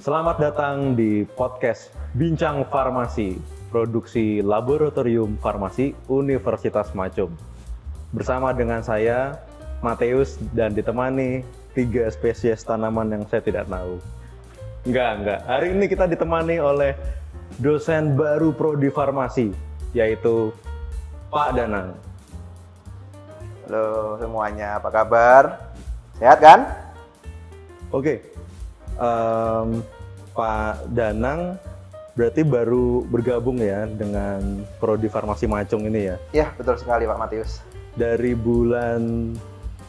Selamat datang di podcast Bincang Farmasi, produksi Laboratorium Farmasi Universitas Macung. Bersama dengan saya, Mateus, dan ditemani 3 spesies tanaman yang saya tidak tahu. Enggak. Hari ini kita ditemani oleh dosen baru Prodi Farmasi, yaitu Pak Danang. Halo semuanya, apa kabar? Sehat kan? Oke, Pak Danang berarti baru bergabung ya dengan Prodi Farmasi Macung ini ya? Ya, betul sekali Pak Matius. Dari bulan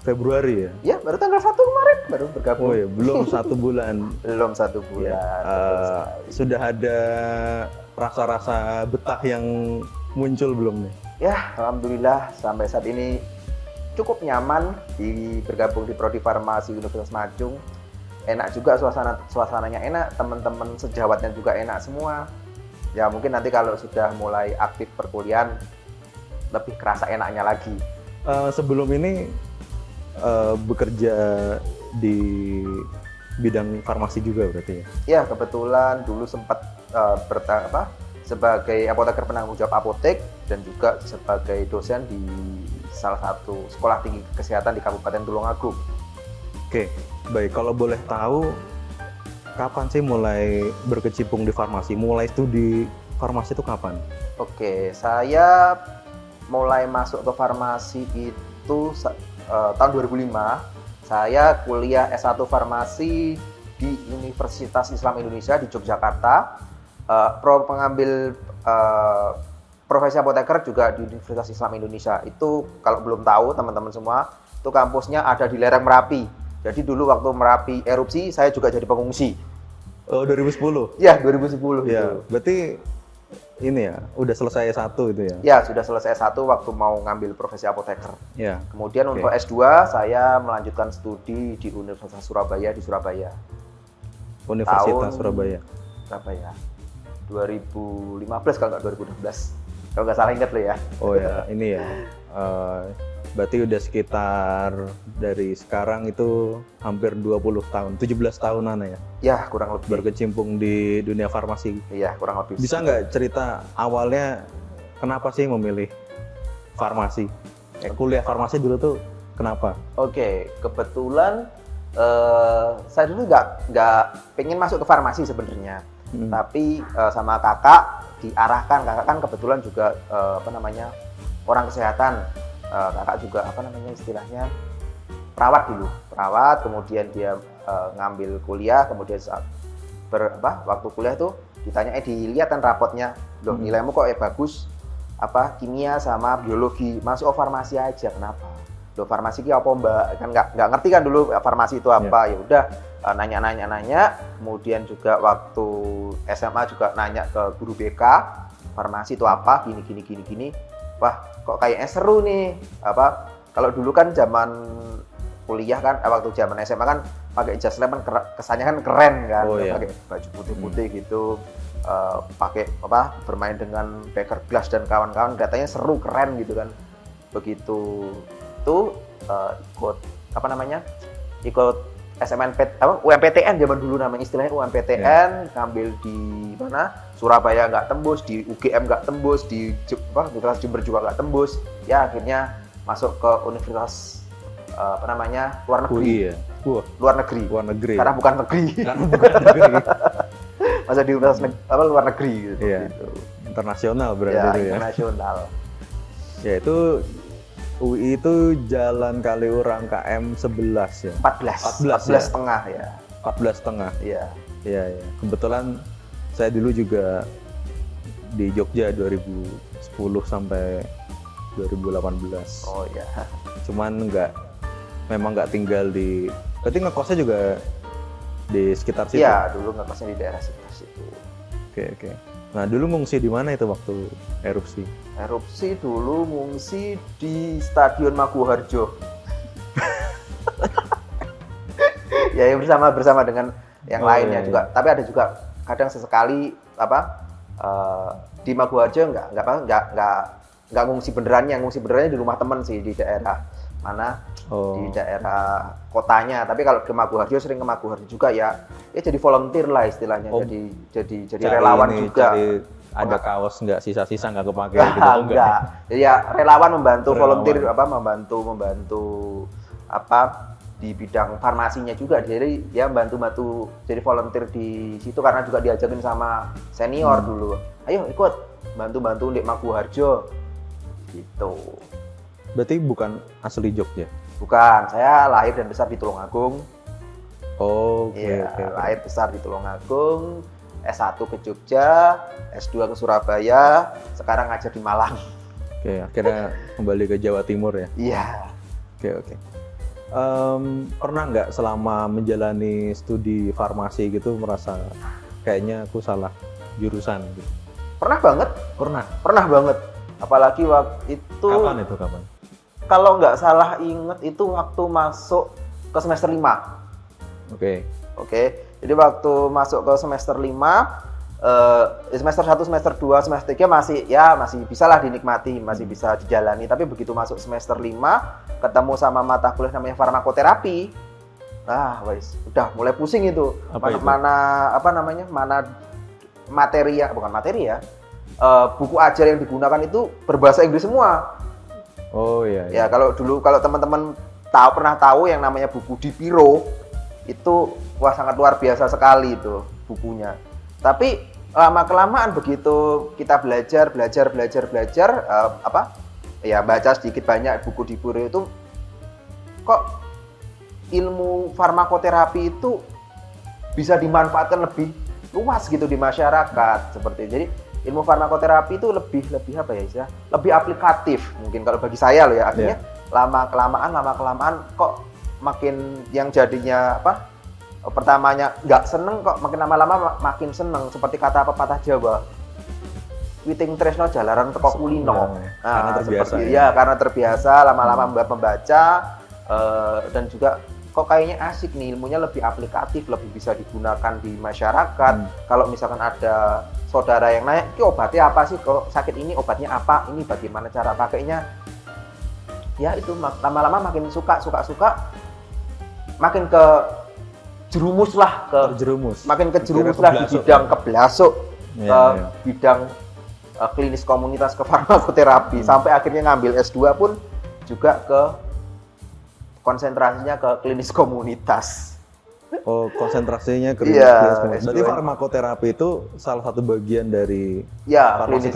Februari ya? Ya, baru tanggal 1 kemarin baru bergabung. Oh ya, belum 1 bulan. Belum 1 bulan. Ya, sudah ada rasa-rasa betah yang muncul belum nih? Ya, alhamdulillah sampai saat ini cukup nyaman bergabung di Prodi Farmasi Universitas Macung. Enak juga suasananya enak, teman-teman sejawatnya juga enak semua. Ya mungkin nanti kalau sudah mulai aktif perkuliahan lebih kerasa enaknya lagi. Sebelum ini bekerja di bidang farmasi juga berarti ya? Ya kebetulan dulu sempat sebagai apoteker penanggung jawab apotek dan juga sebagai dosen di salah satu sekolah tinggi kesehatan di Kabupaten Tulungagung. Oke, baik. Kalau boleh tahu, kapan sih mulai berkecimpung di farmasi? Mulai studi farmasi itu kapan? Oke, saya mulai masuk ke farmasi itu tahun 2005. Saya kuliah S1 farmasi di Universitas Islam Indonesia di Yogyakarta. Pengambil profesi apoteker juga di Universitas Islam Indonesia. Itu kalau belum tahu teman-teman semua, itu kampusnya ada di lereng Merapi. Jadi dulu waktu Merapi erupsi, saya juga jadi pengungsi. Oh, 2010? Ya, 2010 ya, itu. Berarti ini ya, udah selesai S1 itu ya? Ya, sudah selesai S1 waktu mau ngambil profesi apoteker. Ya. Kemudian untuk S2, saya melanjutkan studi di Universitas Surabaya di Surabaya. Universitas Surabaya. 2015 kalau nggak 2016. Kalau nggak salah ingat lo ya. Oh ya, ini ya. Berarti udah sekitar dari sekarang itu hampir 20 tahun, 17 tahunan ya? Ya, kurang lebih. Berkecimpung di dunia farmasi. Iya, kurang lebih. Bisa nggak cerita awalnya kenapa sih memilih farmasi? Kuliah farmasi dulu tuh kenapa? Oke, kebetulan saya dulu nggak pengen masuk ke farmasi sebenarnya. Tapi sama kakak diarahkan, kakak kan kebetulan juga orang kesehatan. Kakak juga istilahnya perawat dulu, kemudian dia ngambil kuliah, kemudian waktu kuliah tuh ditanya dilihat kan rapotnya, loh nilaimu kok bagus, kimia sama biologi, masuk farmasi aja, kenapa? Loh farmasi itu apa mbak? Kan nggak ngerti kan dulu farmasi itu apa. Ya udah nanya, kemudian juga waktu SMA juga nanya ke guru BK, farmasi itu apa, gini. Wah, kok kayaknya seru nih. Kalau dulu kan zaman kuliah kan, waktu zaman SMA kan pakai jas lab kan kesannya kan keren kan, pakai baju putih-putih gitu, pakai bermain dengan beker gelas dan kawan-kawan, katanya seru, keren gitu kan. Begitu itu ikut UMPTN zaman dulu namanya, istilahnya UMPTN, ngambil di mana? Surabaya nggak tembus, di UGM nggak tembus, di Universitas Jember juga nggak tembus. Ya akhirnya masuk ke universitas luar negeri. UI ya? Luar negeri. Karena bukan negeri. Masa di universitas luar negeri gitu. Iya. Gitu. Internasional berarti ya, itu ya. Internasional. Ya itu UI itu Jalan Kaliurang KM 11 ya? 14 setengah ya. 14 setengah? Iya. Iya. Kebetulan saya dulu juga di Jogja 2010 sampai 2018. Oh iya. Cuman memang nggak tinggal di, berarti ngekosnya juga di sekitar situ? Iya, dulu ngekosnya di daerah sekitar situ. Oke. Nah, dulu ngungsi di mana itu waktu erupsi? Erupsi dulu ngungsi di Stadion Maguwoharjo. Ya bersama dengan yang lainnya juga. Tapi ada juga kadang sesekali di Maguwoharjo nggak ngungsi benerannya di rumah teman sih di daerah mana Oh. di daerah kotanya. Tapi kalau ke Maguwarjo sering ke Maguwarjo juga ya jadi volunteer lah istilahnya. Oh, Jadi Cari relawan ini, juga. cari ada kaos nggak sisa-sisa nggak kepake Nah, gitu oh, enggak. Jadi ya relawan membantu Relawan. volunteer membantu di bidang farmasinya juga. Jadi ya bantu jadi volunteer di situ karena juga diajakin sama senior dulu. Ayo ikut bantu di Maguwarjo. Gitu. Berarti bukan asli Jogja. Bukan, saya lahir dan besar di Tulungagung. Oh, oke Iya, oke. lahir besar di Tulungagung, S1 ke Jogja, S2 ke Surabaya, sekarang ngajar di Malang. Oke, akhirnya kembali ke Jawa Timur ya. Iya. Oke oke. Pernah nggak selama menjalani studi farmasi gitu merasa kayaknya aku salah jurusan gitu? Pernah banget, Pernah. banget. Apalagi waktu itu, Kapan itu kapan? kalau nggak salah inget itu waktu masuk ke semester 5. Oke. Oke, jadi waktu masuk ke semester 5, semester 1, semester 2, semester 3 masih bisa lah dinikmati, masih bisa dijalani. Tapi begitu masuk semester 5, ketemu sama mata kuliah namanya farmakoterapi. Nah, wes, udah mulai pusing itu. Apa itu? Mana materi ya, bukan materi ya. Buku ajar yang digunakan itu berbahasa Inggris semua. Oh iya. Ya, kalau teman-teman pernah tahu yang namanya buku Dipiro, itu wah sangat luar biasa sekali itu bukunya. Tapi lama-kelamaan begitu kita belajar, baca sedikit banyak buku Dipiro itu, kok ilmu farmakoterapi itu bisa dimanfaatkan lebih luas gitu di masyarakat seperti itu. Jadi ilmu farmakoterapi itu lebih lebih aplikatif mungkin kalau bagi saya loh ya. Artinya lama kelamaan kok makin yang jadinya pertamanya nggak seneng kok makin lama-lama makin seneng, seperti kata pepatah Jawa, witing tresno jalaran teko kulino. Karena terbiasa. Karena terbiasa lama-lama membaca, dan juga kok kayaknya asik nih, ilmunya lebih aplikatif, lebih bisa digunakan di masyarakat. Kalau misalkan ada saudara yang nanya, "Ini obatnya apa sih? Kalau sakit ini obatnya apa? Ini bagaimana cara pakainya?" Ya itu lama-lama makin suka, makin ke jerumus lah, makin ke jerumus lah di bidang kebelasuk, bidang klinis komunitas ke farmakoterapi, sampai akhirnya ngambil S2 pun juga ke konsentrasinya ke klinis komunitas. Oh, konsentrasinya ke Iya, klinis. Berarti farmakoterapi itu salah satu bagian dari farmasi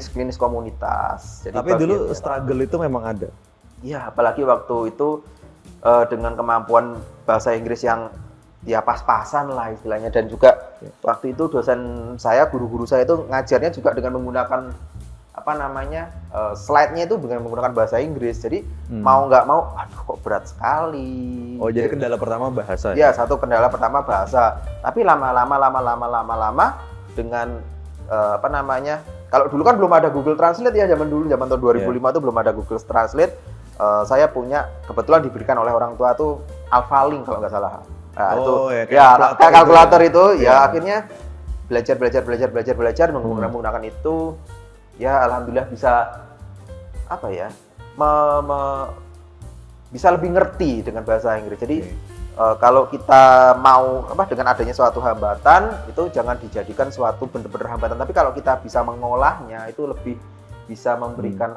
klinis komunitas. Jadi tapi dulu struggle itu memang ada. Iya, apalagi waktu itu dengan kemampuan bahasa Inggris yang ya pas-pasan lah istilahnya, dan juga waktu itu guru-guru saya itu ngajarnya juga dengan menggunakan slide-nya itu dengan menggunakan bahasa Inggris. Jadi mau nggak mau, aduh kok berat sekali. Oh, jadi kendala pertama bahasa. Ya, satu kendala pertama bahasa. Tapi lama-lama dengan kalau dulu kan belum ada Google Translate ya, zaman tahun 2005 itu belum ada Google Translate. Saya kebetulan diberikan oleh orang tua tuh Alphalink kalau nggak salah. Nah, kalkulator itu ya akhirnya belajar menggunakan itu. Ya alhamdulillah bisa bisa lebih ngerti dengan bahasa Inggris. Jadi kalau kita mau dengan adanya suatu hambatan itu jangan dijadikan suatu benar-benar hambatan, tapi kalau kita bisa mengolahnya itu lebih bisa memberikan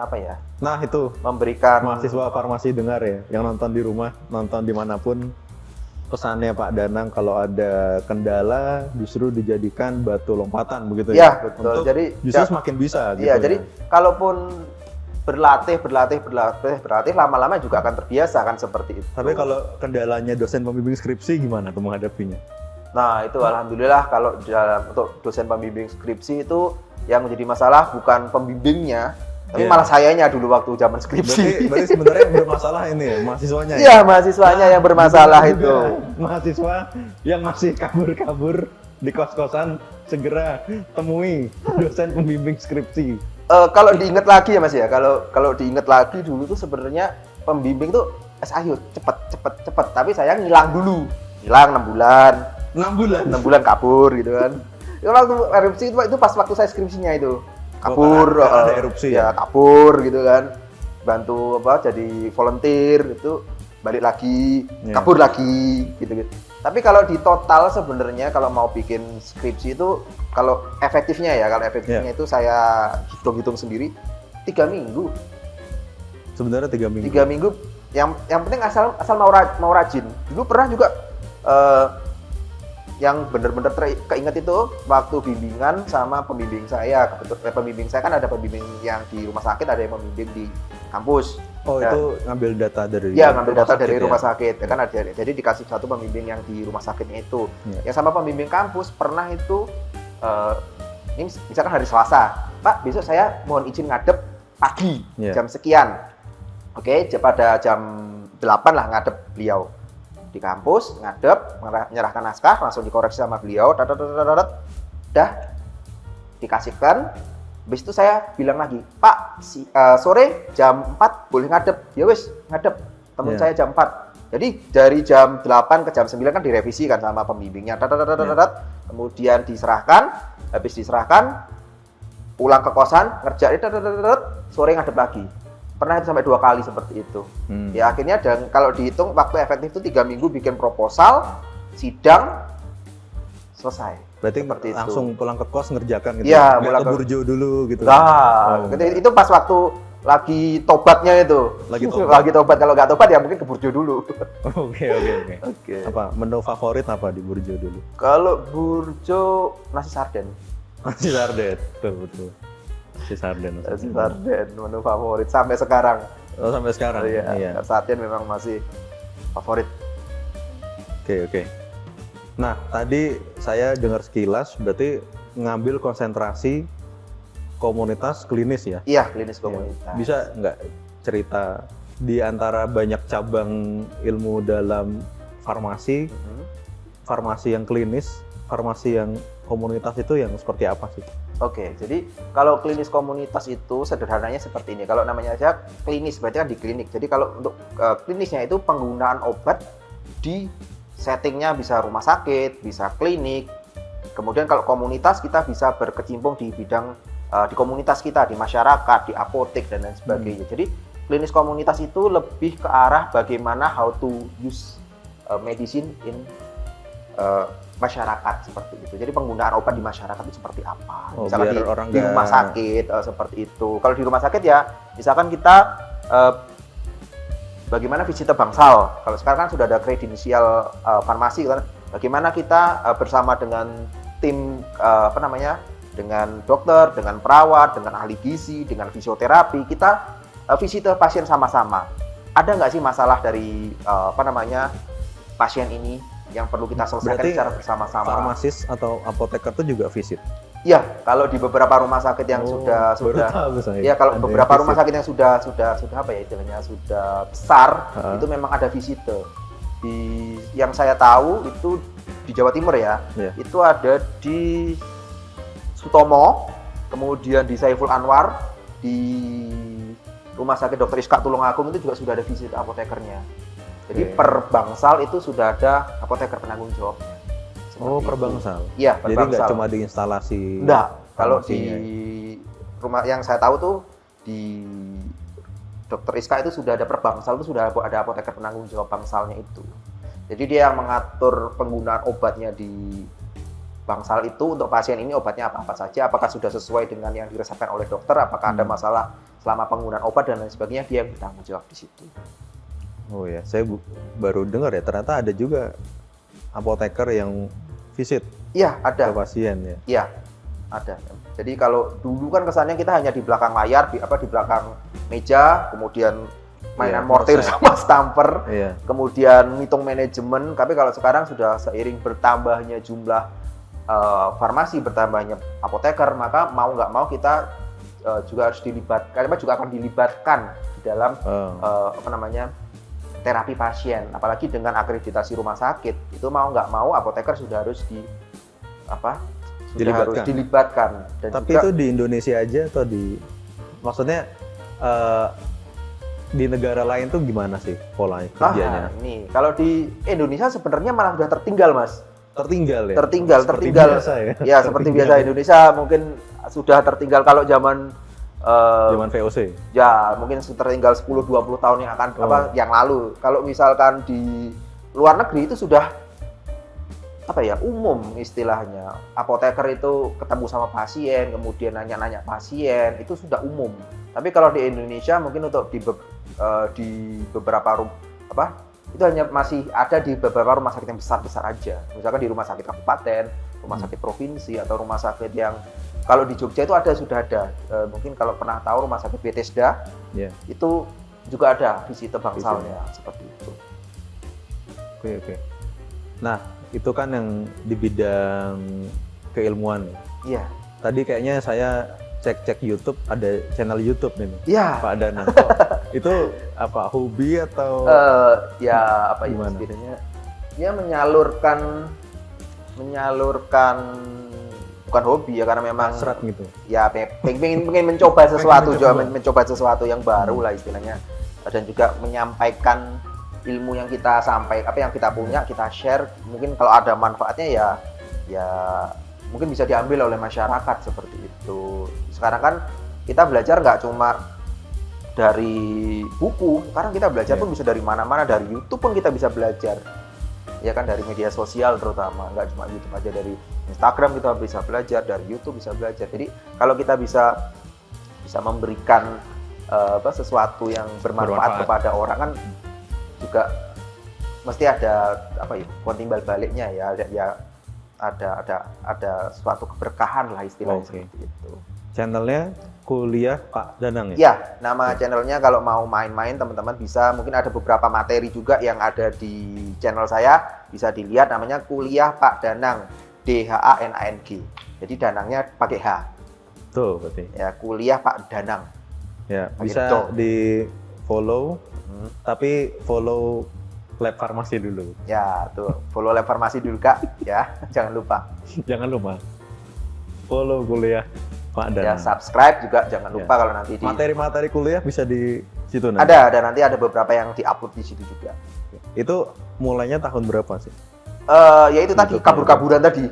Nah itu memberikan mahasiswa farmasi dengar ya, yang nonton di rumah, nonton dimanapun, pesannya Pak Danang kalau ada kendala justru dijadikan batu lompatan begitu ya. Ya, betul. untuk Jadi justru semakin bisa gitu. Iya, jadi kalaupun berlatih lama-lama juga akan terbiasa kan seperti itu. Tapi kalau kendalanya dosen pembimbing skripsi gimana tuh menghadapinya? Nah, itu alhamdulillah kalau untuk dosen pembimbing skripsi itu yang menjadi masalah bukan pembimbingnya, tapi malah sayanya dulu waktu zaman skripsi. Berarti sebenarnya yang bermasalah ini ya, mahasiswanya. Iya, mahasiswanya yang bermasalah itu. Mahasiswa yang masih kabur-kabur di kos-kosan, segera temui dosen pembimbing skripsi. Kalau diingat lagi ya Mas ya, kalau diingat lagi dulu tuh sebenarnya pembimbing tuh ayo cepet. Tapi saya ngilang 6 bulan. 6 bulan kabur gitu kan. Itu waktu erupsi itu pas waktu saya skripsinya itu. Kabur, ada erupsi ya kabur gitu kan. bantu jadi volunteer itu balik lagi, Iya. kabur lagi gitu-gitu. Tapi kalau di total sebenarnya kalau mau bikin skripsi itu kalau efektifnya itu saya hitung-hitung sendiri 3 minggu. Sebenarnya 3 minggu. 3 minggu yang penting asal mau rajin. Dulu pernah juga yang benar-benar keinget itu waktu bimbingan sama pembimbing saya. Pembimbing saya kan ada pembimbing yang di rumah sakit, ada yang pembimbing di kampus. Oh, itu ngambil data dari ngambil data dari ya? rumah sakit. Ya kan ada, jadi dikasih satu pembimbing yang di rumah sakitnya itu. Ya. Yang sama pembimbing kampus pernah itu ini misalkan hari Selasa, Pak, besok saya mohon izin ngadep pagi jam sekian. Oke, pada jam 8 lah ngadep beliau di kampus, ngadep, menyerahkan naskah, langsung dikoreksi sama beliau, dah dikasihkan. Habis itu saya bilang lagi, Pak, sore jam 4 boleh ngadep. Ya wis, ngadep. Temen saya jam 4. Jadi dari jam 8 ke jam 9 kan direvisi kan sama pembimbingnya. Kemudian diserahkan, habis diserahkan, pulang ke kosan, ngerjain, sore ngadep lagi. Pernah itu sampai 2 kali seperti itu. Ya akhirnya dan kalau dihitung waktu efektif itu 3 minggu bikin proposal, sidang, selesai. Berarti seperti langsung itu. pulang ke kos ngerjakan gitu. Iya, pulang ke burjo dulu gitu. Nah, itu pas waktu lagi tobatnya itu. Lagi tobat. Kalau nggak tobat ya mungkin ke burjo dulu. Oke. Apa menu favorit apa di burjo dulu? Kalau burjo nasi sarden. Nasi sarden. Betul. Nasi sarden Menu favorit sampai sekarang. Oh, sampai sekarang. Iya. Sarden memang masih favorit. Oke. Nah, tadi saya dengar sekilas berarti ngambil konsentrasi komunitas klinis ya? Iya, klinis komunitas. Bisa nggak cerita di antara banyak cabang ilmu dalam farmasi, farmasi yang klinis, farmasi yang komunitas itu yang seperti apa sih? Oke, jadi kalau klinis komunitas itu sederhananya seperti ini. Kalau namanya aja klinis, berarti kan di klinik. Jadi kalau untuk klinisnya itu penggunaan obat di settingnya bisa rumah sakit, bisa klinik. Kemudian kalau komunitas kita bisa berkecimpung di bidang di komunitas kita, di masyarakat, di apotek dan lain sebagainya. Jadi klinis komunitas itu lebih ke arah bagaimana how to use medicine in masyarakat seperti itu. Jadi penggunaan obat di masyarakat itu seperti apa? Misalkan di rumah sakit seperti itu. Kalau di rumah sakit ya, misalkan kita bagaimana visita bangsal. Kalau sekarang kan sudah ada kredensial farmasi kan. Bagaimana kita bersama dengan tim dengan dokter, dengan perawat, dengan ahli gizi, dengan fisioterapi, kita visita pasien sama-sama. Ada nggak sih masalah dari pasien ini yang perlu kita selesaikan secara bersama-sama? Farmasis atau apoteker itu juga visit? Iya, kalau di beberapa rumah sakit yang sudah ya kalau beberapa rumah sakit yang sudah apa ya istilahnya sudah besar itu memang ada visite. Yang saya tahu itu di Jawa Timur ya. Itu ada di Sutomo, kemudian di Saiful Anwar, di Rumah Sakit Dr. Iska Tulungagung itu juga sudah ada visite apotekernya. Jadi per bangsal itu sudah ada apoteker penanggung jawabnya. Per bangsal? Iya, per jadi bangsal. nggak cuma di instalasi? Enggak, kalau di rumah yang saya tahu tuh di Dr. Iska itu sudah ada per bangsal, itu sudah ada apoteker penanggung jawab bangsalnya itu. Jadi dia yang mengatur penggunaan obatnya di bangsal itu untuk pasien ini obatnya apa-apa saja, apakah sudah sesuai dengan yang diresepkan oleh dokter, apakah ada masalah selama penggunaan obat dan lain sebagainya, dia yang bertanggung jawab di situ. Oh ya, saya baru dengar ya, ternyata ada juga apoteker yang visit ada ke pasien ya. Iya, ada. Jadi kalau dulu kan kesannya kita hanya di belakang layar, di belakang meja, kemudian mainan mortir sama stamper, kemudian ngitung manajemen. Tapi kalau sekarang sudah seiring bertambahnya jumlah farmasi, bertambahnya apoteker, maka mau nggak mau kita juga harus dilibatkan, juga akan dilibatkan di dalam terapi pasien, apalagi dengan akreditasi rumah sakit itu mau nggak mau apoteker sudah harus dilibatkan. Dan tapi juga, itu di Indonesia aja atau maksudnya di negara lain tuh gimana sih polanya kerjanya? Ini kalau di Indonesia sebenarnya malah sudah tertinggal, Mas. Tertinggal ya? Tertinggal. Biasa, ya? Ya seperti biasa Indonesia mungkin sudah tertinggal. Kalau zaman Zaman VOC. Ya mungkin tertinggal 10-20 tahun yang akan yang lalu. Kalau misalkan di luar negeri itu sudah umum istilahnya. Apoteker itu ketemu sama pasien, kemudian nanya-nanya pasien, itu sudah umum. Tapi kalau di Indonesia mungkin untuk di beberapa itu hanya masih ada di beberapa rumah sakit yang besar-besar aja. Misalkan di rumah sakit kabupaten, rumah sakit provinsi, atau rumah sakit yang kalau di Jogja itu sudah ada. Mungkin kalau pernah tahu rumah sakit Bethesda, itu juga ada visite bangsalnya seperti itu. Oke. Nah, itu kan yang di bidang keilmuan. Iya. Tadi kayaknya saya cek YouTube, ada channel YouTube nih, Pak Danang. Itu apa, hobi atau gimana? Ya menyalurkan bukan hobi ya, karena memang hasrat gitu. Ya pengen mencoba sesuatu, mencoba sesuatu yang baru lah istilahnya, dan juga menyampaikan ilmu yang kita yang kita punya, kita share. Mungkin kalau ada manfaatnya ya mungkin bisa diambil oleh masyarakat seperti itu. Sekarang kan kita belajar nggak cuma dari buku, sekarang kita belajar pun bisa dari mana-mana, dari YouTube pun kita bisa belajar. Ya kan, dari media sosial terutama, nggak cuma YouTube aja, dari Instagram kita bisa belajar, dari YouTube bisa belajar. Jadi kalau kita bisa memberikan sesuatu yang bermanfaat kepada orang, kan juga mesti ada timbal baliknya ya, ada suatu keberkahan lah istilahnya. Seperti itu. Channelnya Kuliah Pak Danang ya? Ya, nama channelnya kalau mau main-main teman-teman bisa, mungkin ada beberapa materi juga yang ada di channel saya, bisa dilihat, namanya Kuliah Pak Danang, DHANANG. Jadi Danangnya pakai H. Tuh berarti. Ya, Kuliah Pak Danang. Ya, bisa di follow, tapi follow Lab Farmasi dulu. Ya, tuh, follow Lab Farmasi dulu Kak, ya, jangan lupa. Jangan lupa. Follow Kuliah Pak Danang. Ya, subscribe juga jangan lupa kalau nanti di materi-materi kuliah bisa di situ nanti. Ada nanti ada beberapa yang di-upload di situ juga. Itu mulainya tahun berapa sih? Ya itu tadi kabur-kaburan tadi.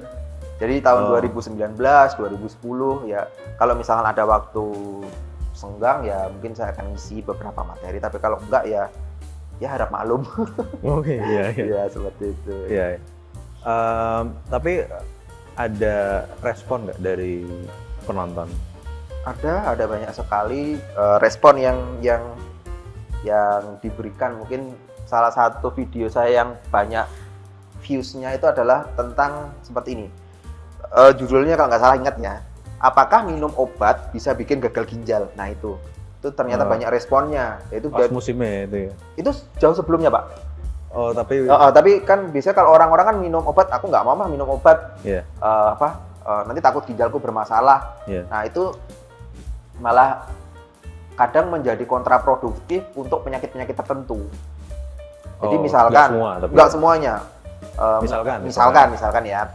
Jadi tahun 2019, 2010 ya. Kalau misalkan ada waktu senggang ya mungkin saya akan isi beberapa materi, tapi kalau enggak ya harap maklum. Oke, iya. Ya seperti itu. Iya. Tapi ada respon nggak dari penonton? Ada banyak sekali respon yang diberikan. Mungkin salah satu video saya yang banyak views-nya itu adalah tentang seperti ini. Judulnya kalau nggak salah ingat ya, apakah minum obat bisa bikin gagal ginjal? Nah itu ternyata banyak responnya. Itu pas musimnya itu ya? Itu jauh sebelumnya Pak. Oh tapi kan biasanya kalau orang-orang kan minum obat, aku nggak mau minum obat. Yeah. Nanti takut ginjalku bermasalah. Yeah. Nah itu malah kadang menjadi kontraproduktif untuk penyakit-penyakit tertentu. Jadi misalkan nggak semuanya. Misalkan ya,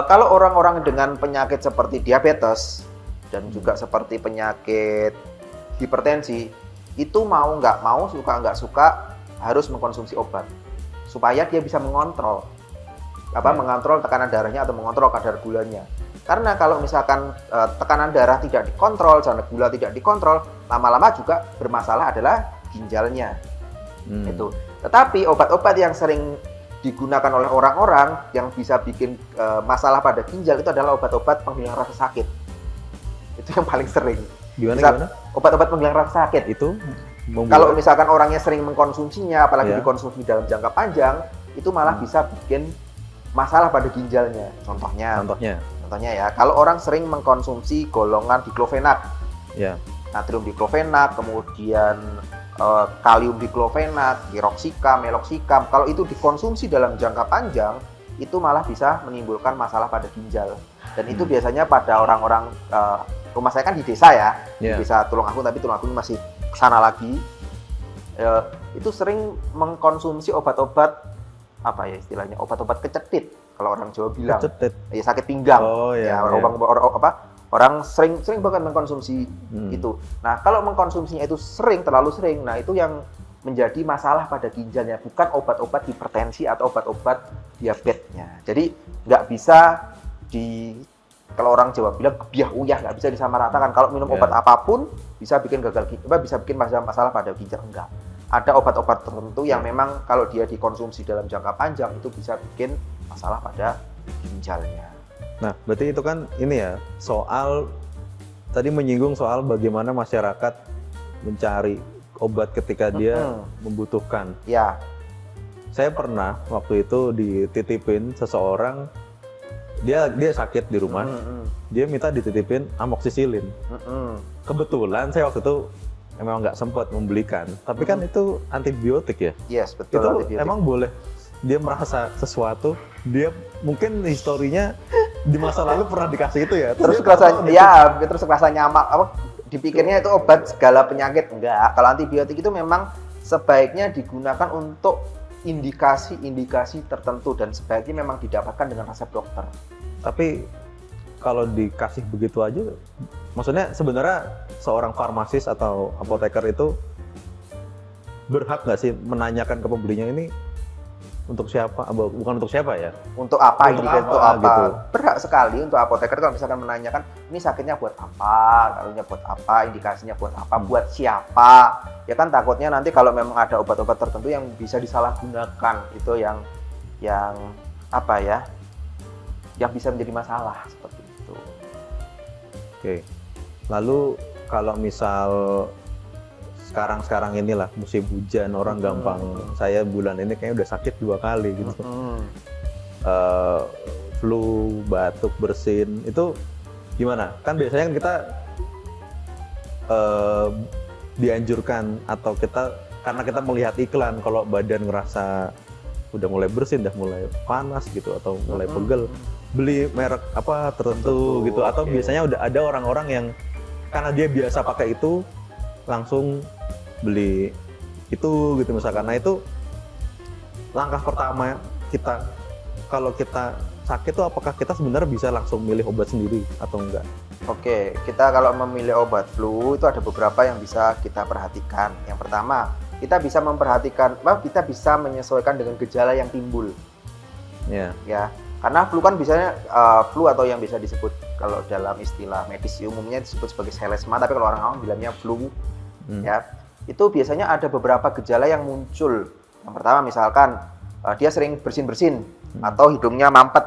kalau orang-orang dengan penyakit seperti diabetes dan juga seperti penyakit hipertensi, itu mau nggak mau, suka nggak suka harus mengkonsumsi obat supaya dia bisa mengontrol mengontrol tekanan darahnya atau mengontrol kadar gulanya. Karena kalau misalkan tekanan darah tidak dikontrol, kadar gula tidak dikontrol, lama-lama juga bermasalah adalah ginjalnya. Itu. Tetapi obat-obat yang sering digunakan oleh orang-orang yang bisa bikin masalah pada ginjal itu adalah obat-obat penghilang rasa sakit. Itu yang paling sering. Gimana? Obat-obat penghilang rasa sakit itu kalau misalkan orangnya sering mengkonsumsinya, apalagi dikonsumsi dalam jangka panjang, itu malah bisa bikin masalah pada ginjalnya. Contohnya ya, kalau orang sering mengkonsumsi golongan diklofenak, natrium diklofenak, kemudian kalium diklofenak, piroxicam, meloxicam, kalau itu dikonsumsi dalam jangka panjang, itu malah bisa menimbulkan masalah pada ginjal. Dan itu biasanya pada orang-orang, rumah saya kan di desa ya, di desa Tulungagung, tapi Tulungagung masih sana lagi, itu sering mengkonsumsi obat-obat istilahnya obat-obat kecetit, kalau orang Jawa bilang. Kecetit. Ya sakit pinggang. Orang sering banget mengkonsumsi itu. Nah, kalau mengkonsumsinya itu terlalu sering, nah itu yang menjadi masalah pada ginjalnya, bukan obat-obat hipertensi atau obat-obat diabetesnya. Jadi nggak bisa kalau orang Jawa bilang gebiah uyah, nggak bisa disamaratakan. Kalau minum obat apapun bisa bikin gagal ginjal, bisa bikin masalah pada ginjal, enggak. Ada obat-obat tertentu yang memang kalau dia dikonsumsi dalam jangka panjang itu bisa bikin masalah pada ginjalnya. Nah, berarti itu kan ini ya, soal tadi menyinggung soal bagaimana masyarakat mencari obat ketika dia membutuhkan. Ya. Saya pernah waktu itu dititipin seseorang, dia sakit di rumah, dia minta dititipin amoksisilin. Kebetulan saya waktu itu emang nggak sempat membelikan, tapi kan itu antibiotik ya. Yes, betul. Itu antibiotik. emang boleh dia merasa sesuatu, dia mungkin historinya di masa lalu pernah dikasih itu ya. Terus kerasa nyamak, dipikirnya itu obat segala penyakit. Enggak. Kalau antibiotik itu memang sebaiknya digunakan untuk indikasi-indikasi tertentu dan sebaiknya memang didapatkan dengan resep dokter. Tapi kalau dikasih begitu aja, maksudnya sebenarnya seorang farmasis atau apoteker itu berhak nggak sih menanyakan ke pembelinya ini untuk siapa? Bukan untuk siapa ya? Untuk apa? Untuk indikasi apa, untuk apa? gitu. Berhak sekali untuk apoteker kalau misalkan menanyakan ini sakitnya buat apa, karunya buat apa, indikasinya buat apa, buat siapa. Ya kan takutnya nanti kalau memang ada obat-obat tertentu yang bisa disalahgunakan, itu yang apa ya? Yang bisa menjadi masalah seperti itu. Oke. Lalu kalau misal sekarang inilah musim hujan, orang gampang, saya bulan ini kayaknya udah sakit 2 kali gitu. Flu, batuk, bersin, itu gimana? Kan biasanya kan kita dianjurkan atau karena kita melihat iklan kalau badan ngerasa udah mulai bersin, udah mulai panas gitu atau mulai pegel, beli merek apa tertentu gitu. Atau biasanya udah ada orang-orang yang karena dia biasa pakai itu langsung beli itu gitu misalkan. Nah itu langkah pertama kita kalau kita sakit tuh apakah kita sebenarnya bisa langsung milih obat sendiri atau enggak? Oke, kita kalau memilih obat flu itu ada beberapa yang bisa kita perhatikan. Yang pertama, kita bisa kita bisa menyesuaikan dengan gejala yang timbul. Ya, karena flu kan biasanya flu atau yang bisa disebut kalau dalam istilah medis umumnya disebut sebagai selesma, tapi kalau orang awam bilangnya flu. Ya, itu biasanya ada beberapa gejala yang muncul. Yang pertama misalkan dia sering bersin-bersin atau hidungnya mampet.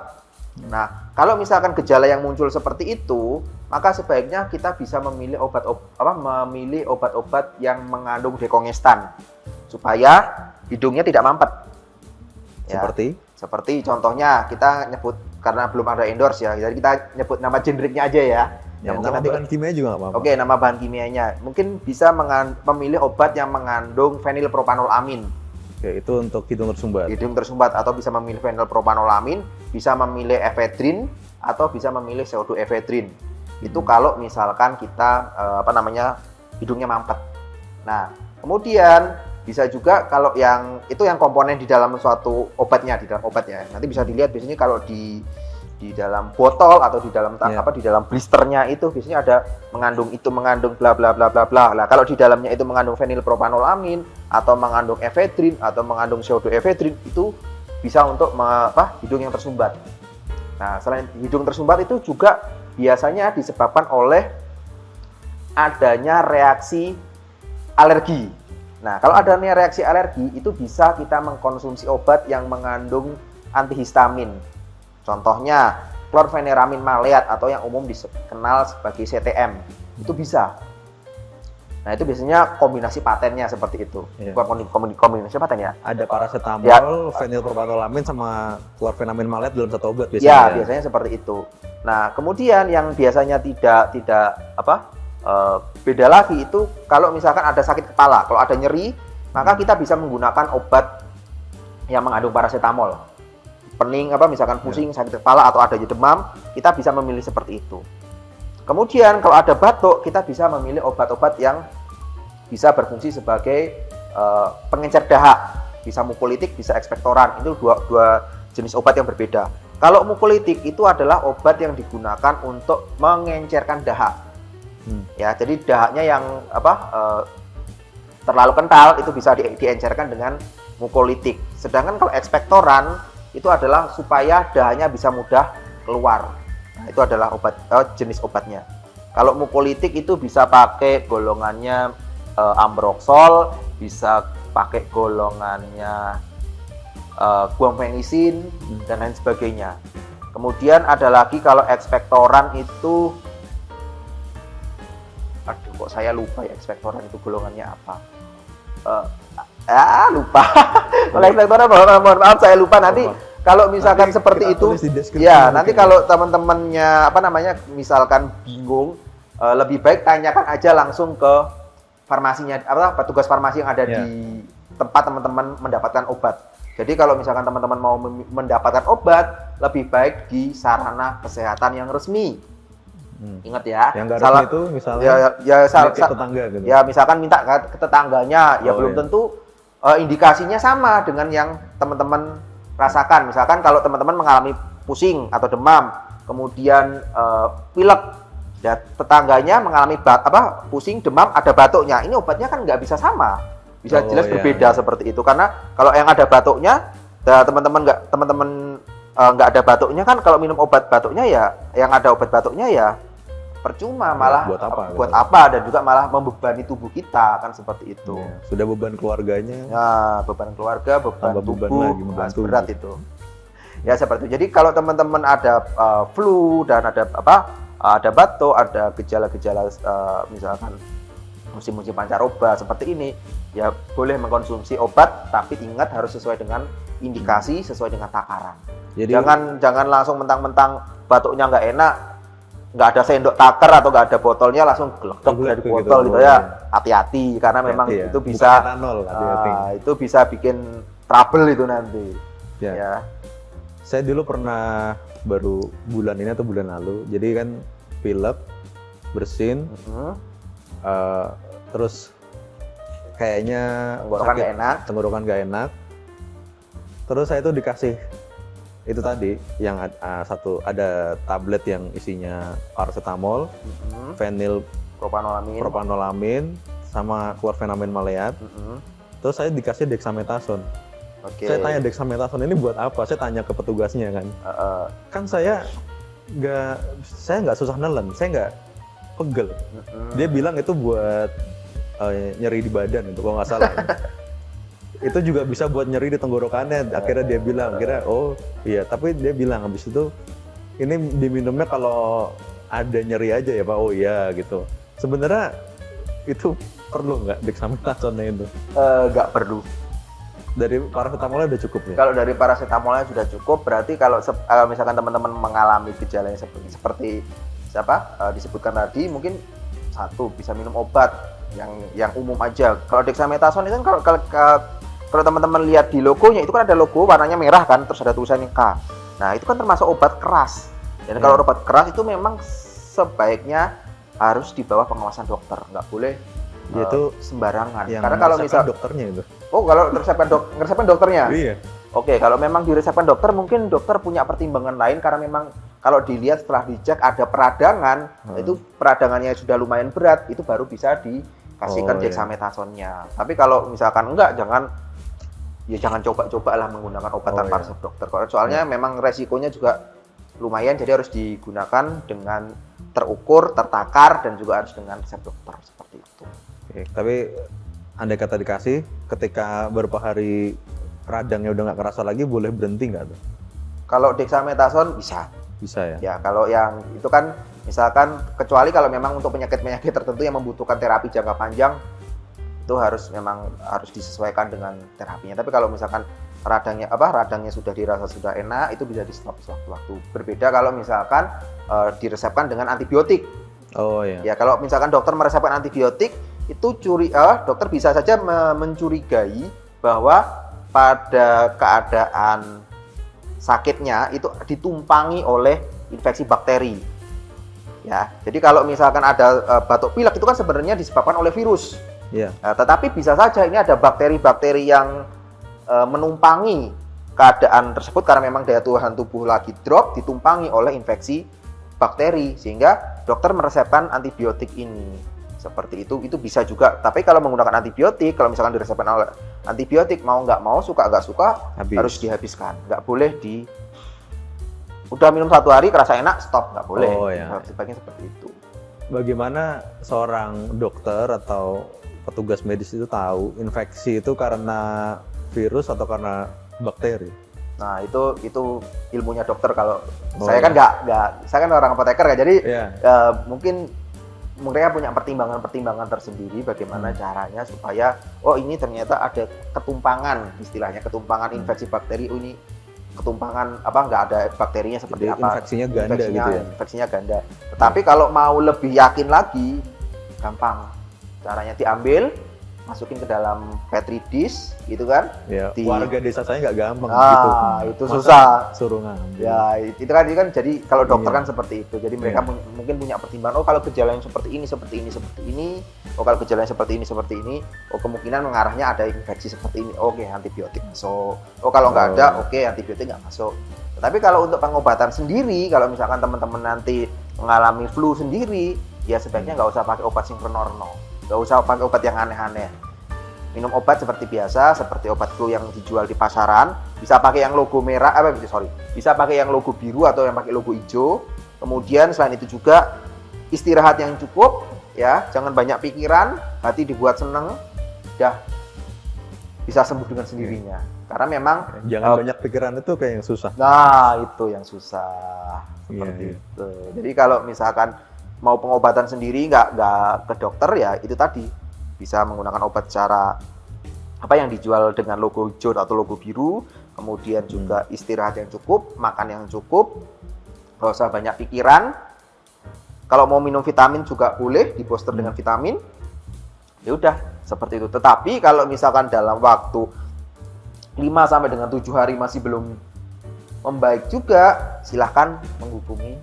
Nah, kalau misalkan gejala yang muncul seperti itu, maka sebaiknya kita bisa memilih obat-obat yang mengandung dekongestan supaya hidungnya tidak mampet. Ya, seperti contohnya kita nyebut karena belum ada endorse ya, jadi kita nyebut nama generiknya aja ya. Ya, nama bahan kimia juga nggak apa-apa. Oke, nama bahan kimianya. Mungkin bisa memilih obat yang mengandung fenilpropanolamin. Oke, itu untuk hidung tersumbat. Hidung tersumbat, atau bisa memilih fenilpropanolamin, bisa memilih efedrin, atau bisa memilih pseudoefedrin. Itu kalau misalkan kita hidungnya mampet. Nah, kemudian bisa juga kalau yang komponen di dalam suatu obatnya, di dalam obatnya. Nanti bisa dilihat biasanya kalau di dalam botol atau di dalam di dalam blisternya itu biasanya ada mengandung bla bla bla bla bla. Nah, kalau di dalamnya itu mengandung fenilpropanolamin atau mengandung efedrin atau mengandung pseudoefedrin, itu bisa untuk hidung yang tersumbat. Nah, selain hidung tersumbat itu juga biasanya disebabkan oleh adanya reaksi alergi. Nah, kalau adanya reaksi alergi itu bisa kita mengkonsumsi obat yang mengandung antihistamin. Contohnya chlorpheniramine maleat atau yang umum dikenal sebagai CTM. Itu bisa. Nah, itu biasanya kombinasi patennya seperti itu. Bukan kombinasi paten ya. Ada paracetamol, fenilpropanolamin sama chlorpheniramine maleat dalam satu obat biasanya. Ya, biasanya seperti itu. Nah, kemudian yang biasanya tidak beda lagi itu kalau misalkan ada sakit kepala, kalau ada nyeri, maka kita bisa menggunakan obat yang mengandung paracetamol. Pening misalkan pusing, sakit kepala atau ada demam, kita bisa memilih seperti itu. Kemudian kalau ada batuk, kita bisa memilih obat-obat yang bisa berfungsi sebagai pengencer dahak, bisa mukolytik, bisa ekspektoran. Itu dua jenis obat yang berbeda. Kalau mukolytik itu adalah obat yang digunakan untuk mengencerkan dahak. Ya, jadi dahaknya yang terlalu kental itu bisa diencerkan dengan mukolytik. Sedangkan kalau ekspektoran itu adalah supaya dahaknya bisa mudah keluar. Nah, itu adalah jenis obatnya. Kalau mukolitik itu bisa pakai golongannya ambroxol, bisa pakai golongannya guanfacin dan lain sebagainya. Kemudian ada lagi kalau ekspektoran itu, aduh kok saya lupa ya ekspektoran itu golongannya apa. Lupa. Kalau ekspektoran mohon maaf saya lupa nanti. Kalau misalkan nanti seperti itu, ya nanti kalau teman-temannya misalkan bingung, lebih baik tanyakan aja langsung ke farmasinya, petugas farmasi yang ada di tempat teman-teman mendapatkan obat. Jadi kalau misalkan teman-teman mau mendapatkan obat, lebih baik di sarana kesehatan yang resmi. Ingat ya. Yang nggak resmi itu misalnya ke tetangga gitu. Ya misalkan minta ke tetangganya, belum tentu indikasinya sama dengan yang teman-teman rasakan. Misalkan kalau teman-teman mengalami pusing atau demam, kemudian pilek, ya tetangganya mengalami pusing, demam, ada batuknya. Ini obatnya kan nggak bisa sama, bisa jelas berbeda seperti itu. Karena kalau yang ada batuknya, teman-teman nggak ada batuknya kan, kalau minum obat batuknya ya, yang ada obat batuknya ya percuma, malah buat apa dan juga malah membebani tubuh kita kan seperti itu. Ya, sudah beban keluarganya. Ya, beban keluarga, beban tubuh, lagi, berat itu. Ya seperti itu. Jadi kalau teman-teman ada flu dan ada batuk, ada gejala-gejala misalkan musim-musim pancaroba seperti ini, ya boleh mengkonsumsi obat, tapi ingat harus sesuai dengan indikasi, sesuai dengan takaran. Jadi jangan langsung mentang-mentang batuknya nggak enak, nggak ada sendok takar atau nggak ada botolnya langsung glok-glok dari botol gitu ya. Hati-hati karena memang itu bisa itu bisa bikin trouble itu nanti. Ya. Saya dulu pernah baru bulan ini atau bulan lalu, jadi kan pilek, bersin, terus kayaknya tenggorokan nggak enak. Terus saya itu dikasih itu tadi yang ada tablet yang isinya paracetamol, fenil propanolamin sama chlorpheniramine maleat. Terus saya dikasih dexamethasone. Saya tanya dexamethasone ini buat apa? Saya tanya ke petugasnya kan. Kan saya nggak susah nelen, saya nggak pegel. Dia bilang itu buat nyeri di badan itu kalau nggak salah. Itu juga bisa buat nyeri di tenggorokannya. Akhirnya dia bilang, tapi dia bilang habis itu ini diminumnya kalau ada nyeri aja ya Pak. Oh iya gitu. Sebenarnya itu perlu nggak dexamethasone itu? Nggak perlu. Dari paracetamolnya udah cukup ya? Kalau dari paracetamolnya sudah cukup, berarti kalau misalkan teman-teman mengalami gejala yang seperti disebutkan tadi, mungkin satu bisa minum obat yang umum aja. Kalau dexamethasone itu kan kalau teman-teman lihat di logonya itu kan ada logo warnanya merah kan, terus ada tulisannya K. Nah itu kan termasuk obat keras. Dan kalau obat keras itu memang sebaiknya harus di bawah pengawasan dokter, nggak boleh itu sembarangan. Yang karena kalau misal dokternya itu. Kalau ngeresepkan dokternya. Iya. Oke, kalau memang diresepkan dokter, mungkin dokter punya pertimbangan lain karena memang kalau dilihat setelah dicek ada peradangan, itu peradangannya sudah lumayan berat, itu baru bisa dikasihkan dexamethasone-nya. Tapi kalau misalkan enggak, jangan coba-coba lah menggunakan obat tanpa resep dokter. Soalnya memang resikonya juga lumayan, jadi harus digunakan dengan terukur, tertakar, dan juga harus dengan resep dokter seperti itu. Oke, tapi andai kata dikasih, ketika beberapa hari radangnya udah nggak kerasa lagi, boleh berhenti nggak tuh? Kalau dexamethasone bisa. Bisa ya? Ya, kalau yang itu kan misalkan, kecuali kalau memang untuk penyakit-penyakit tertentu yang membutuhkan terapi jangka panjang, itu harus disesuaikan dengan terapinya. Tapi kalau misalkan radangnya sudah dirasa sudah enak, itu bisa di stop sewaktu-waktu. Berbeda kalau misalkan diresepkan dengan antibiotik. Oh iya. Ya, kalau misalkan dokter meresepkan antibiotik, itu dokter bisa saja mencurigai bahwa pada keadaan sakitnya itu ditumpangi oleh infeksi bakteri. Ya, jadi kalau misalkan ada batuk pilek itu kan sebenarnya disebabkan oleh virus. Yeah. Nah, tetapi bisa saja ini ada bakteri-bakteri yang menumpangi keadaan tersebut karena memang daya tahan tubuh lagi drop, ditumpangi oleh infeksi bakteri, sehingga dokter meresepkan antibiotik ini. Seperti itu bisa juga. Tapi kalau menggunakan antibiotik, kalau misalkan diresepkan oleh antibiotik, mau nggak mau, suka nggak suka, harus dihabiskan. Nggak boleh Udah minum 1 hari kerasa enak, stop, nggak boleh. Oh, ya. Sebaiknya seperti itu. Bagaimana seorang dokter atau petugas medis itu tahu infeksi itu karena virus atau karena bakteri? Nah itu ilmunya dokter. Kalau Oh, saya kan saya kan orang apoteker ya, jadi Iya. mungkin mereka punya pertimbangan tersendiri bagaimana caranya supaya ini ternyata ada ketumpangan, istilahnya ketumpangan infeksi bakteri. Ini ketumpangan nggak ada bakterinya seperti Jadi apa? infeksinya ganda gitu ya? Infeksinya ganda. Tetapi kalau mau lebih yakin lagi, gampang. Caranya diambil, masukin ke dalam petri dish, gitu kan? Ya, Di- warga desa saya nggak gampang gitu. Itu Masa susah. Suruh ngambil. Ya, itu kan jadi kalau dokter Iya. kan seperti itu. Jadi mereka Iya. mungkin punya pertimbangan, kalau gejala yang seperti ini, kalau gejala yang seperti ini, kemungkinan mengarahnya ada infeksi seperti ini. Oke, antibiotik masuk. Kalau nggak ada, oke, antibiotik nggak masuk. Tapi kalau untuk pengobatan sendiri, kalau misalkan teman-teman nanti mengalami flu sendiri, ya sebaiknya nggak usah pakai obat sinkronorno. Nggak usah pakai obat yang aneh-aneh. Minum obat seperti biasa, seperti obat flu yang dijual di pasaran. Bisa pakai yang logo merah, bisa pakai yang logo biru atau yang pakai logo hijau. Kemudian selain itu juga istirahat yang cukup, ya, jangan banyak pikiran, hati dibuat seneng, dah bisa sembuh dengan sendirinya. Karena memang Jangan banyak pikiran itu kayak yang susah. nah itu yang susah seperti Iya. itu. Jadi kalau misalkan mau pengobatan sendiri nggak ke dokter, ya itu tadi bisa menggunakan obat cara yang dijual dengan logo hijau atau logo biru. Kemudian juga istirahat yang cukup, makan yang cukup, nggak usah banyak pikiran. Kalau mau minum vitamin juga boleh di booster dengan vitamin. Ya udah seperti itu. Tetapi kalau misalkan dalam waktu 5 sampai dengan 7 hari masih belum membaik juga, silahkan menghubungi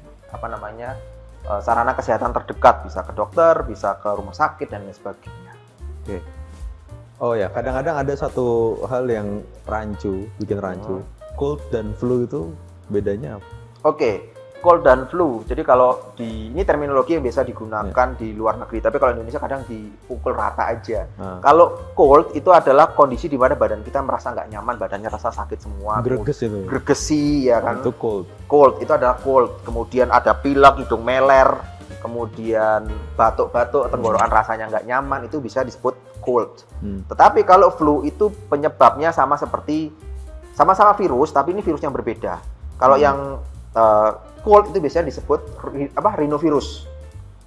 sarana kesehatan terdekat, bisa ke dokter, bisa ke rumah sakit dan lain sebagainya. Oke. Oh ya, kadang-kadang ada satu hal yang bikin rancu. Cold dan flu itu bedanya apa? Oke, cold dan flu. Jadi kalau ini terminologi yang biasa digunakan di luar negeri, tapi kalau Indonesia kadang dipukul rata aja. Kalau cold itu adalah kondisi di mana badan kita merasa nggak nyaman, badannya rasa sakit semua. Greges itu. Gregesi ya kan. Itu cold. Cold itu adalah cold. Kemudian ada pilek, hidung meler, kemudian batuk-batuk, tenggorokan rasanya nggak nyaman, itu bisa disebut cold. Tetapi kalau flu itu penyebabnya sama-sama virus, tapi ini virus yang berbeda. Kalau yang cold itu biasanya disebut rhinovirus.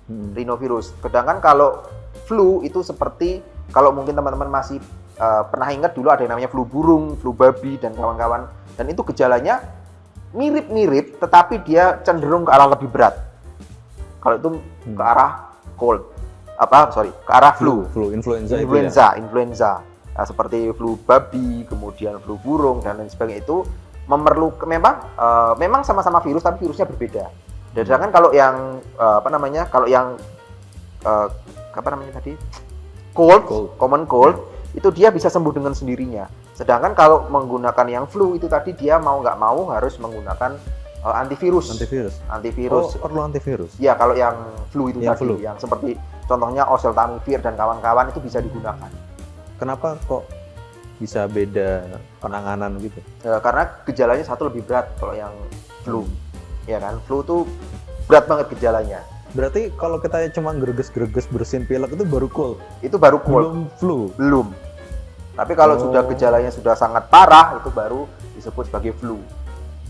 Rhinovirus. Sedangkan kalau flu itu seperti, kalau mungkin teman-teman masih pernah ingat dulu ada yang namanya flu burung, flu babi dan kawan-kawan. Dan itu gejalanya mirip-mirip, tetapi dia cenderung ke arah lebih berat. Kalau itu ke arah cold, ke arah flu. Influenza. Influenza. Nah, seperti flu babi, kemudian flu burung dan lain sebagainya itu memerlukan memang sama-sama virus tapi virusnya berbeda. Dan sedangkan kalau yang common cold itu dia bisa sembuh dengan sendirinya. Sedangkan kalau menggunakan yang flu itu tadi dia mau nggak mau harus menggunakan antivirus. Oh, perlu antivirus. Ya, kalau yang flu itu Yang tadi, flu. yang seperti contohnya oseltamivir dan kawan-kawan itu bisa digunakan. Kenapa kok bisa beda penanganan gitu? Karena gejalanya satu lebih berat kalau yang flu. Ya kan, flu tuh berat banget gejalanya. Berarti kalau kita cuma greges-greges bersin pilek itu baru cold. Itu baru cold. Belum flu. Belum. Tapi kalau sudah gejalanya sudah sangat parah, itu baru disebut sebagai flu.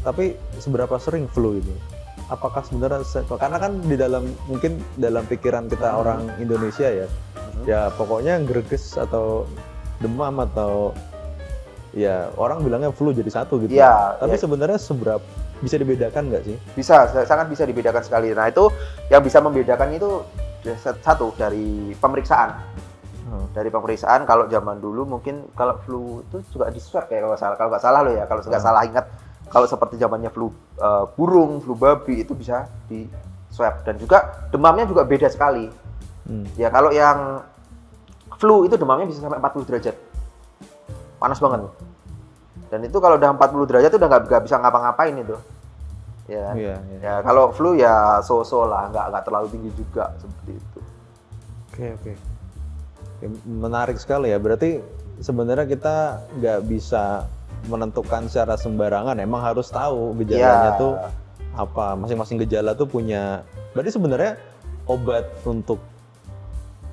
Tapi seberapa sering flu itu? Apakah sebenarnya karena kan mungkin dalam pikiran kita orang Indonesia ya, ya pokoknya greges atau demam atau ya orang bilangnya flu jadi satu gitu. Ya, Tapi sebenarnya seberapa bisa dibedakan nggak sih? Bisa, sangat bisa dibedakan sekali. Nah itu yang bisa membedakan itu satu dari pemeriksaan. Dari pemeriksaan, kalau zaman dulu mungkin kalau flu itu juga di swab ya kalau nggak salah loh ya, kalau nggak salah ingat. Kalau seperti zamannya flu burung, flu babi itu bisa di swab, dan juga demamnya juga beda sekali. Ya kalau yang flu itu demamnya bisa sampai 40 derajat, panas banget. Dan itu kalau udah 40 derajat itu udah nggak bisa ngapa-ngapain itu. Ya, ya kalau flu ya so-so lah, nggak terlalu tinggi juga seperti itu. Oke. Menarik sekali ya. Berarti sebenarnya kita nggak bisa menentukan secara sembarangan. Emang harus tahu gejalanya tuh apa masing-masing gejala tuh punya. Berarti sebenarnya obat untuk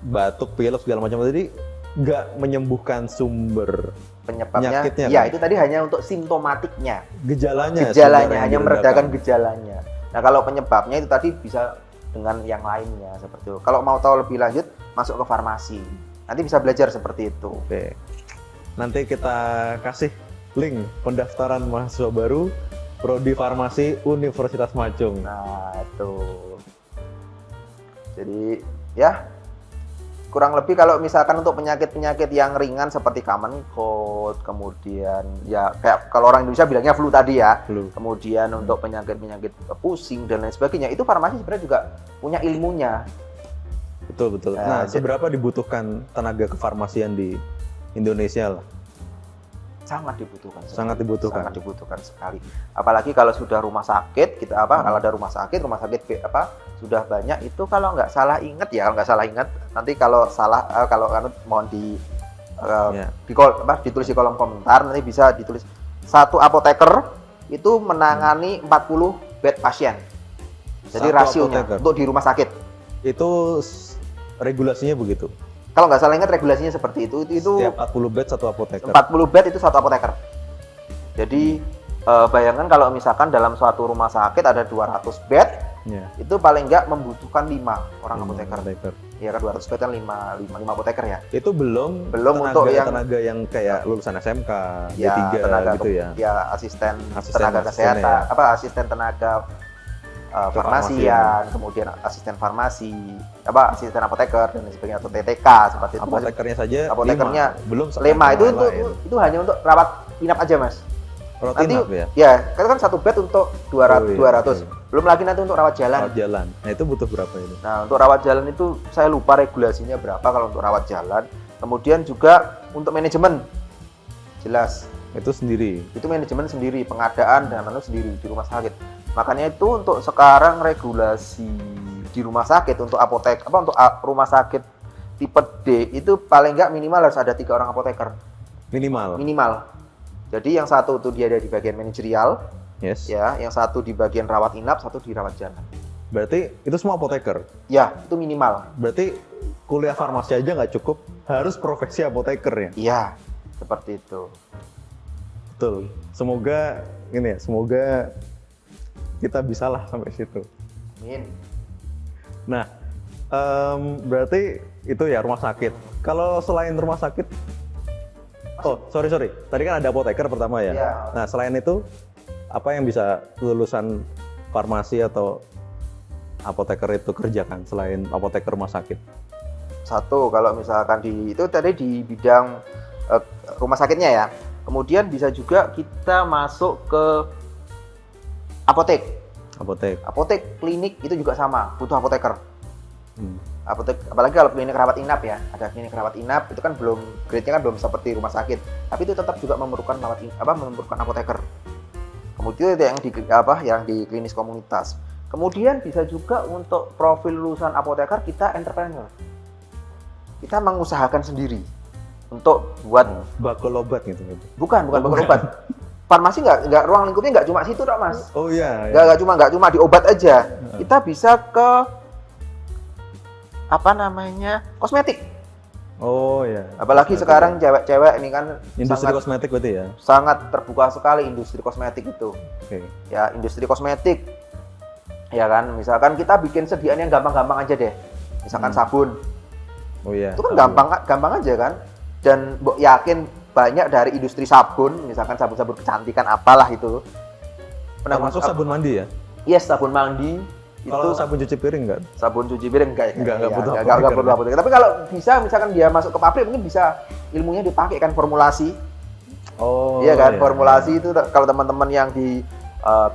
batuk, pilek segala macam tadi nggak menyembuhkan sumber Penyebabnya, penyakitnya, ya kan? itu tadi hanya untuk simptomatiknya. Gejalanya Hanya meredakan gejalanya. Nah kalau penyebabnya itu tadi bisa dengan yang lainnya seperti itu. Kalau mau tahu lebih lanjut, masuk ke farmasi. Nanti bisa belajar seperti itu. Oke. Nanti kita kasih link pendaftaran mahasiswa baru Prodi Farmasi Universitas Macung. Nah itu. Jadi ya kurang lebih kalau misalkan untuk penyakit-penyakit yang ringan seperti common cold, kemudian ya kayak kalau orang Indonesia bilangnya flu tadi ya. Flu. Kemudian untuk penyakit-penyakit pusing dan lain sebagainya, itu farmasi sebenarnya juga punya ilmunya. Betul. Nah, seberapa dibutuhkan tenaga kefarmasian di Indonesia lah? Sangat dibutuhkan. Sangat dibutuhkan. Sangat dibutuhkan sekali. Apalagi kalau sudah rumah sakit, kalau ada rumah sakit sudah banyak itu kalau nggak salah ingat nanti kalau salah mohon ditulis di kolom komentar, nanti bisa ditulis satu apoteker itu menangani 40 bed pasien. Jadi Satu rasionya apoteker. untuk di rumah sakit. Itu regulasinya begitu. Kalau nggak salah ingat regulasinya seperti itu. Setiap 40 bed satu apoteker. 40 bed itu satu apoteker. Jadi bayangkan kalau misalkan dalam suatu rumah sakit ada 200 bed, Ya. itu paling nggak membutuhkan 5 orang apoteker. Apoteker. Iya kan 200 bed kan 5 apoteker ya. Itu belum Untuk yang tenaga yang kayak lulusan SMK, ya D3 tenaga gitu ya. Ya asisten Asisten tenaga asistennya kesehatan, ya. asisten tenaga Farmasi farmasian, kemudian asisten farmasi, asisten apoteker dan lain sebagainya atau TTK seperti itu. Apotekernya saja Apotekernya 5. Belum 5 itu lain. itu hanya untuk rawat inap aja, Mas. Rawat Nanti inap ya. ya, kan satu bed untuk 200. Oh, iya, 200. iya. Belum lagi nanti untuk rawat jalan. Rawat jalan. Nah, itu butuh berapa itu? Nah, untuk rawat jalan itu saya lupa regulasinya berapa kalau untuk rawat jalan. Kemudian juga untuk manajemen. Jelas. Itu sendiri. Itu manajemen sendiri, pengadaan dan lain sendiri di rumah sakit. Makanya itu untuk sekarang regulasi di rumah sakit untuk untuk rumah sakit tipe D itu paling nggak minimal harus ada 3 orang apoteker. Minimal. Jadi yang satu itu dia ada di bagian manajerial, Yes. ya, yang satu di bagian rawat inap, satu di rawat jalan. Berarti itu semua apoteker. Ya, itu minimal. Berarti kuliah farmasi aja nggak cukup, harus profesi apoteker ya. Iya, seperti itu. Betul. Semoga kita bisalah sampai situ. Amin. Nah, berarti itu ya rumah sakit. Kalau selain rumah sakit, sorry. Tadi kan ada apoteker pertama ya. Iya. Nah, selain itu apa yang bisa lulusan farmasi atau apoteker itu kerjakan selain apoteker rumah sakit? Satu, kalau misalkan itu tadi di bidang rumah sakitnya ya. Kemudian bisa juga kita masuk ke apotek, klinik itu juga sama, butuh apoteker. Apotek, apalagi kalau klinik rawat inap ya, ada klinik rawat inap itu kan belum grade-nya kan belum seperti rumah sakit, tapi itu tetap juga memerlukan memerlukan apoteker. Kemudian itu yang di klinis komunitas. Kemudian bisa juga untuk profil lulusan apoteker kita entrepreneur. Kita mengusahakan sendiri untuk buat bakul obat gitu. Bukan bakul obat. Farmasi nggak ruang lingkupnya nggak cuma situ dok mas. Oh iya. Nggak cuma di obat aja. Kita bisa ke kosmetik. Oh iya. Apalagi sekarang cewek-cewek ini kan industri kosmetik berarti ya. Sangat terbuka sekali industri kosmetik itu. Oke. Ya industri kosmetik. Ya kan, misalkan kita bikin sediaan yang gampang-gampang aja deh. Misalkan sabun. Oh iya. Itu kan gampang aja kan. Dan yakin banyak dari industri sabun, misalkan sabun-sabun kecantikan apalah itu. Termasuk sabun mandi ya? Yes, sabun mandi. Kalau itu sabun cuci piring enggak? Sabun cuci piring enggak butuh apoteker. Tapi kalau bisa misalkan dia masuk ke pabrik mungkin bisa ilmunya dipakai kan formulasi. Oh. Iya kan, formulasi itu kalau teman-teman yang di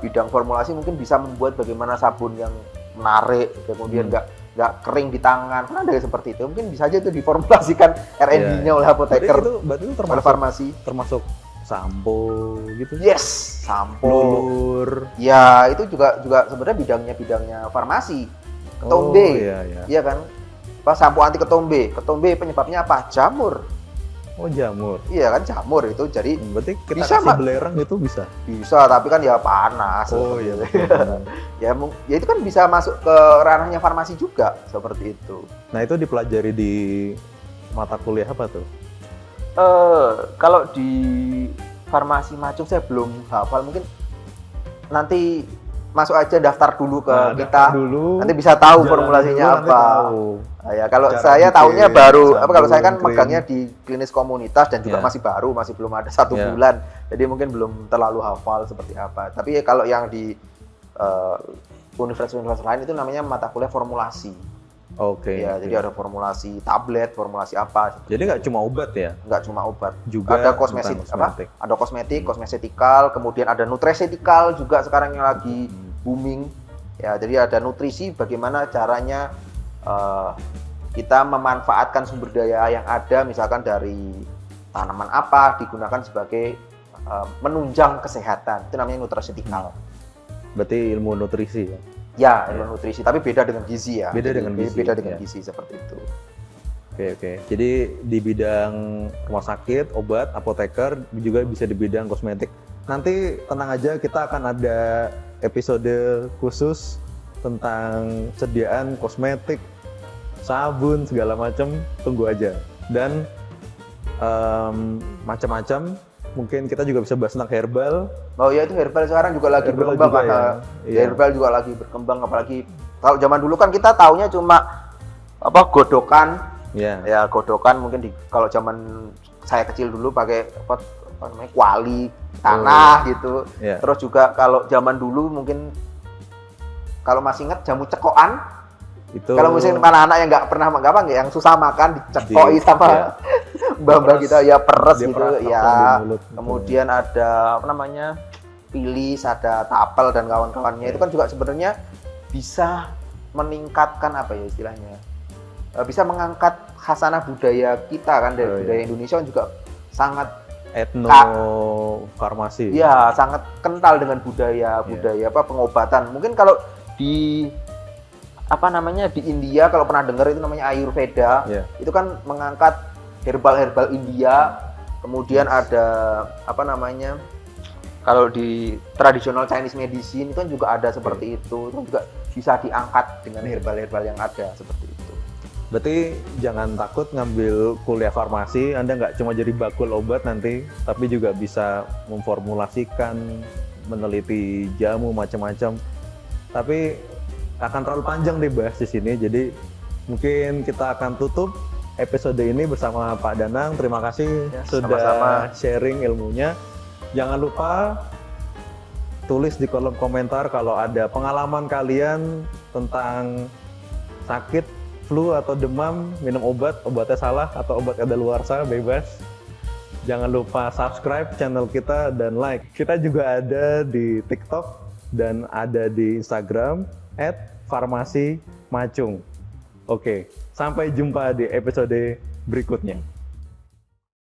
bidang formulasi mungkin bisa membuat bagaimana sabun yang menarik, kemudian nggak kering di tangan. Kan ada seperti itu. Mungkin bisa aja itu diformulasikan R&D-nya oleh apoteker. Berarti itu termasuk farmasi. Termasuk sampo gitu. Yes, sampo. Lulur. Ya, itu juga sebenarnya bidangnya farmasi. Ketombe. Iya. Iya kan? Sampo anti ketombe. Ketombe penyebabnya apa? Jamur. Oh, jamur. Iya kan jamur itu, jadi Berarti kita Bisa, kasih Mak. belerang itu bisa. bisa tapi kan ya panas. Oh iya. Ya, ya itu kan bisa masuk ke ranahnya farmasi juga seperti itu. Nah, itu dipelajari di mata kuliah apa tuh? Kalau di farmasi Macung saya belum hafal, mungkin nanti masuk aja daftar dulu ke Nah, kita. daftar dulu, Nanti bisa tahu jalan formulasinya dulu, nanti apa. tahu. Nah, ya kalau Cara saya bikin tahunya baru kalau saya kan sabun, krim. megangnya di klinis komunitas dan juga Ya. masih baru, masih belum ada 1 Ya. bulan. Jadi mungkin belum terlalu hafal seperti apa. Tapi kalau yang di universitas-universitas lain itu namanya mata kuliah formulasi. Oke. Ya, jadi ada formulasi tablet, formulasi apa. Jadi nggak cuma obat ya, Nggak cuma obat, juga ada kosmetik tentang apa? Ada kosmetik, kosmetikal, kemudian ada nutraceutical juga sekarang yang lagi booming. Ya, jadi ada nutrisi, bagaimana caranya kita memanfaatkan sumber daya yang ada, misalkan dari tanaman apa digunakan sebagai menunjang kesehatan. Itu namanya nutraceutical. Berarti ilmu nutrisi ya. Ya, ilmu nutrisi, tapi beda dengan gizi ya. Beda Jadi, dengan gizi, Beda dengan ya. gizi seperti itu. Oke. Jadi di bidang rumah sakit, obat, apoteker, juga bisa di bidang kosmetik. Nanti tenang aja, kita akan ada episode khusus tentang sediaan kosmetik, sabun, segala macam. Tunggu aja. Dan macam-macam. Mungkin kita juga bisa bahas tentang herbal. Oh ya, itu herbal sekarang juga lagi Herbal berkembang juga kan. ya. Iya. Herbal juga lagi berkembang, apalagi kalau zaman dulu kan kita taunya cuma apa godokan. Ya. Ya, godokan mungkin kalau zaman saya kecil dulu pakai apa namanya kuali tanah gitu. Iya. Terus juga kalau zaman dulu mungkin kalau masih ingat jamu cekokan. Itu Kalau misalnya anak-anak yang nggak pernah yang susah makan dicekoi sama iya. mbak-mbak kita ya peres Dia gitu peras langsung ya. di mulut gitu. Kemudian ada apa namanya pilis, ada tapel dan kawan-kawannya. Itu kan juga sebenarnya bisa meningkatkan apa ya istilahnya, bisa mengangkat khasanah budaya kita kan, dari Oh, iya. budaya Indonesia kan juga sangat etnofarmasi. ya sangat kental dengan budaya apa pengobatan. Mungkin kalau di apa namanya di India, kalau pernah dengar itu namanya Ayurveda. Iya. Itu kan mengangkat herbal India. Kemudian ada apa namanya, kalau di tradisional Chinese medicine itu kan juga ada seperti itu juga bisa diangkat dengan herbal yang ada seperti itu. Berarti jangan takut ngambil kuliah farmasi, Anda nggak cuma jadi bakul obat nanti, tapi juga bisa memformulasikan, meneliti jamu macam-macam. Tapi akan terlalu panjang dibahas di sini, jadi mungkin kita akan tutup episode ini bersama Pak Danang. Terima kasih Ya, sudah sama-sama. sharing ilmunya. Jangan lupa tulis di kolom komentar kalau ada pengalaman kalian tentang sakit, flu atau demam, minum obatnya salah atau obat kadaluarsa, bebas. Jangan lupa subscribe channel kita dan like. Kita juga ada di TikTok dan ada di Instagram @farmasimacung. Oke, sampai jumpa di episode berikutnya.